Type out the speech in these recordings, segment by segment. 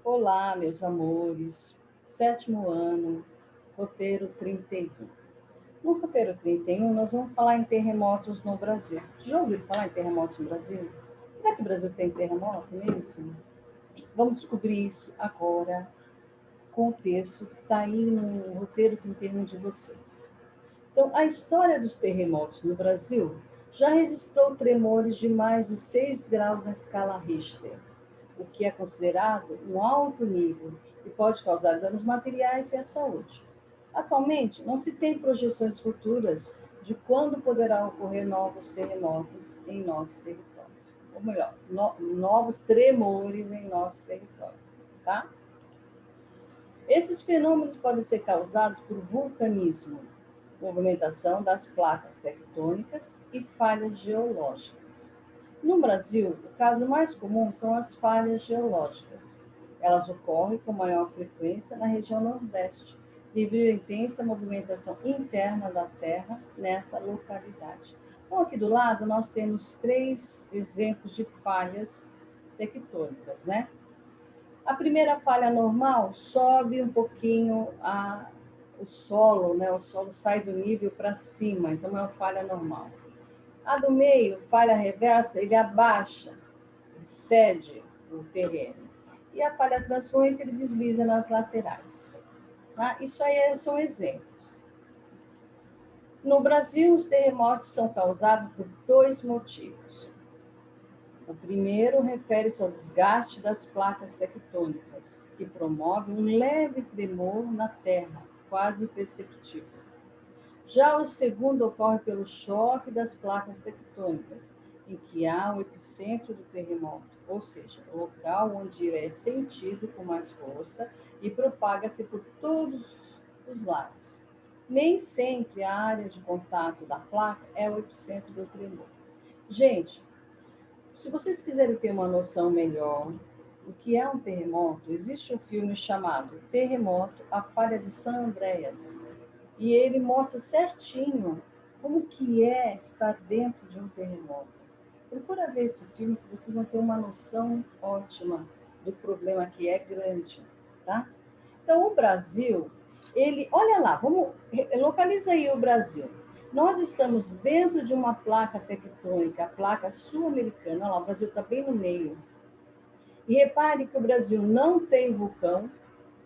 Olá, meus amores. Sétimo ano, roteiro 31. No roteiro 31, nós vamos falar em terremotos no Brasil. Já ouviram falar em terremotos no Brasil? Será que o Brasil tem terremoto mesmo? Vamos descobrir isso agora com o texto que está aí no roteiro 31 de vocês. Então, a história dos terremotos no Brasil já registrou tremores de mais de 6 graus na escala Richter, o que é considerado um alto nível e pode causar danos materiais e à saúde. Atualmente, não se tem projeções futuras de quando poderá ocorrer novos terremotos em nosso território. Ou melhor, novos tremores em nosso território. Tá? Esses fenômenos podem ser causados por vulcanismo, movimentação das placas tectônicas e falhas geológicas. No Brasil, o caso mais comum são as falhas geológicas. Elas ocorrem com maior frequência na região Nordeste, devido à intensa movimentação interna da Terra nessa localidade. Então, aqui do lado, nós temos três exemplos de falhas tectônicas, né? A primeira falha normal sobe um pouquinho o solo, né? O solo sai do nível para cima, então é uma falha normal. A do meio, falha reversa, ele abaixa, ele cede o terreno. E a falha transfluente, ele desliza nas laterais. Tá? Isso aí são exemplos. No Brasil, os terremotos são causados por dois motivos. O primeiro refere-se ao desgaste das placas tectônicas, que promove um leve tremor na Terra, quase imperceptível. Já o segundo ocorre pelo choque das placas tectônicas, em que há o epicentro do terremoto, ou seja, o local onde é sentido com mais força e propaga-se por todos os lados. Nem sempre a área de contato da placa é o epicentro do tremor. Gente, se vocês quiserem ter uma noção melhor do que é um terremoto, existe um filme chamado Terremoto, a Falha de San Andreas. E ele mostra certinho como que é estar dentro de um terremoto. Procura ver esse filme que vocês vão ter uma noção ótima do problema que é grande, tá? Então, o Brasil, olha lá, localiza aí o Brasil. Nós estamos dentro de uma placa tectônica, a placa sul-americana, lá, o Brasil está bem no meio. E repare que o Brasil não tem vulcão.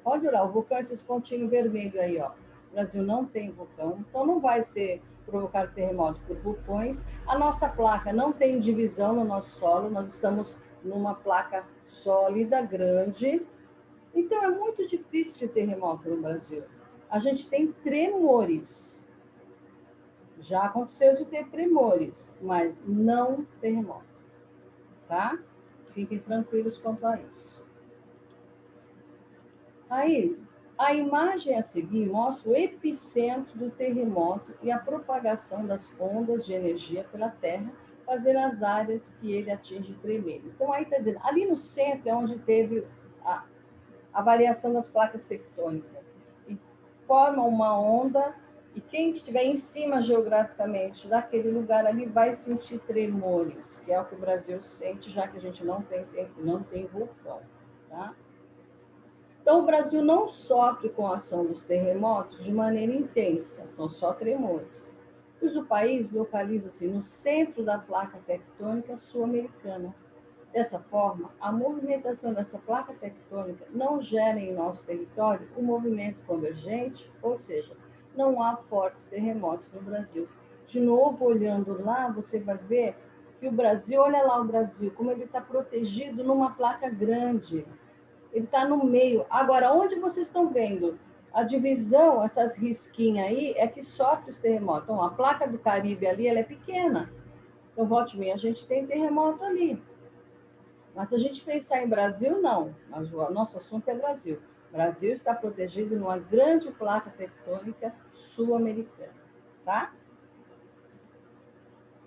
Olha lá, o vulcão, esses pontinhos vermelhos aí, ó. O Brasil não tem vulcão, então não vai ser provocado terremoto por vulcões. A nossa placa não tem divisão no nosso solo, nós estamos numa placa sólida, grande. Então é muito difícil de terremoto no Brasil. A gente tem tremores. Já aconteceu de ter tremores, mas não terremoto, tá? Fiquem tranquilos quanto a isso. Aí, a imagem a seguir mostra o epicentro do terremoto e a propagação das ondas de energia pela Terra, fazendo as áreas que ele atinge tremer. Então, aí está dizendo, ali no centro é onde teve a variação das placas tectônicas. E forma uma onda, e quem estiver em cima geograficamente daquele lugar ali vai sentir tremores, que é o que o Brasil sente, já que a gente não tem vulcão. Tá? Então, o Brasil não sofre com a ação dos terremotos de maneira intensa, são só tremores. Pois o país localiza-se no centro da placa tectônica sul-americana. Dessa forma, a movimentação dessa placa tectônica não gera em nosso território um movimento convergente, ou seja, não há fortes terremotos no Brasil. De novo, olhando lá, você vai ver que o Brasil, olha lá o Brasil, como ele está protegido numa placa grande. Ele está no meio. Agora, onde vocês estão vendo a divisão, essas risquinhas aí, é que sofre os terremotos. Então, a placa do Caribe ali, ela é pequena. Então, volte e meia, a gente tem terremoto ali. Mas se a gente pensar em Brasil, não. Mas o nosso assunto é Brasil. O Brasil está protegido numa grande placa tectônica sul-americana, tá?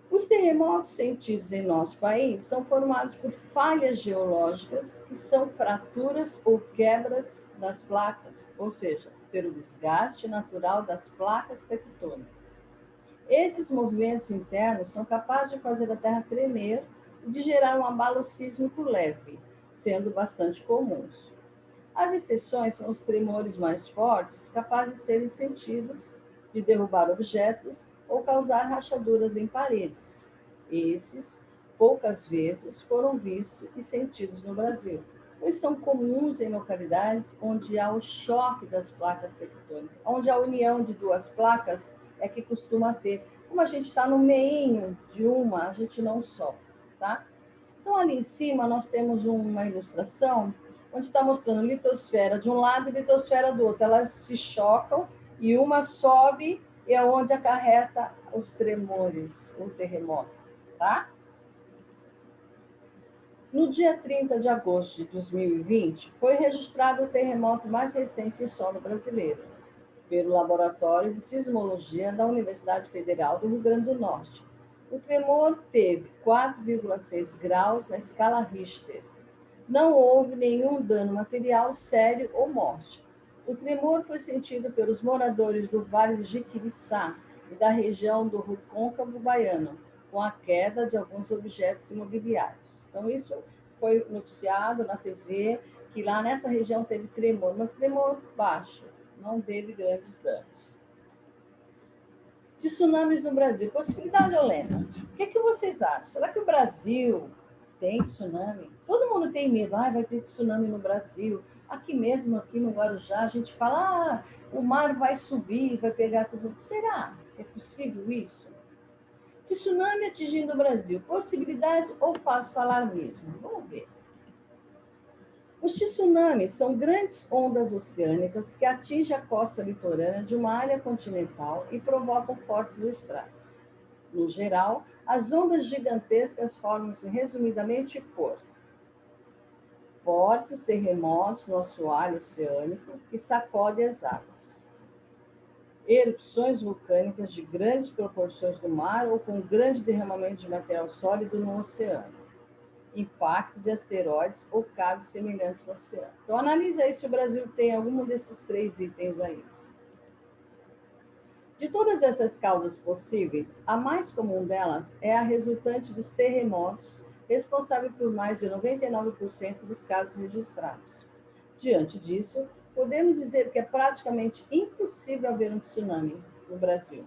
Os terremotos sentidos em nosso país são formados por falhas geológicas, que são fraturas ou quebras das placas, ou seja, pelo desgaste natural das placas tectônicas. Esses movimentos internos são capazes de fazer a Terra tremer e de gerar um abalo sísmico leve, sendo bastante comuns. As exceções são os tremores mais fortes, capazes de serem sentidos, de derrubar objetos ou causar rachaduras em paredes. Esses, poucas vezes, foram vistos e sentidos no Brasil, pois são comuns em localidades onde há o choque das placas tectônicas, onde a união de duas placas é que costuma ter. Como a gente está no meio de uma, a gente não sofre, tá? Então, ali em cima, nós temos uma ilustração onde está mostrando litosfera de um lado e litosfera do outro. Elas se chocam e uma sobe e é onde acarreta os tremores, o terremoto, tá? No dia 30 de agosto de 2020, foi registrado o terremoto mais recente em solo brasileiro, pelo Laboratório de Sismologia da Universidade Federal do Rio Grande do Norte. O tremor teve 4,6 graus na escala Richter. Não houve nenhum dano material sério ou morte. O tremor foi sentido pelos moradores do Vale de Jiquiriçá e da região do Recôncavo Baiano, com a queda de alguns objetos imobiliários. Então, isso foi noticiado na TV, que lá nessa região teve tremor, mas tremor baixo, não teve grandes danos. De tsunamis no Brasil. Possibilidade, Helena. O que vocês acham? Será que o Brasil tem tsunami? Todo mundo tem medo. Ah, vai ter tsunami no Brasil. Aqui mesmo, aqui no Guarujá, a gente fala, o mar vai subir, vai pegar tudo. Será que é possível isso? Tsunami atingindo o Brasil. Possibilidade ou falso alarmismo? Vamos ver. Os tsunamis são grandes ondas oceânicas que atingem a costa litorânea de uma área continental e provocam fortes estragos. No geral, as ondas gigantescas formam-se resumidamente por fortes terremotos no assoalho oceânico que sacodem as águas, erupções vulcânicas de grandes proporções no mar ou com grande derramamento de material sólido no oceano, impacto de asteroides ou casos semelhantes no oceano. Então, analise aí se o Brasil tem algum desses três itens aí. De todas essas causas possíveis, a mais comum delas é a resultante dos terremotos, responsável por mais de 99% dos casos registrados. Diante disso, podemos dizer que é praticamente impossível haver um tsunami no Brasil.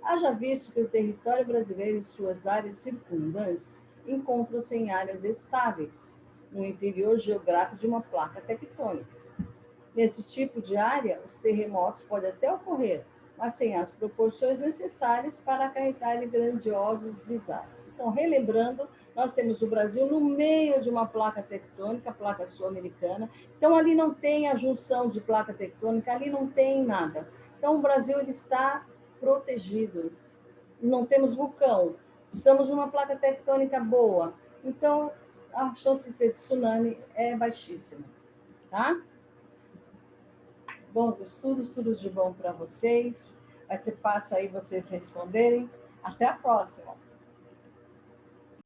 Haja visto que o território brasileiro e suas áreas circundantes encontram-se em áreas estáveis, no interior geográfico de uma placa tectônica. Nesse tipo de área, os terremotos podem até ocorrer, mas sem as proporções necessárias para acarretarem grandiosos desastres. Então, relembrando, nós temos o Brasil no meio de uma placa tectônica, a placa sul-americana. Então, ali não tem a junção de placa tectônica, ali não tem nada. Então, o Brasil ele está protegido. Não temos vulcão, estamos numa placa tectônica boa. Então, a chance de ter tsunami é baixíssima, tá? Bons estudos, tudo de bom para vocês. Vai ser fácil aí vocês responderem. Até a próxima!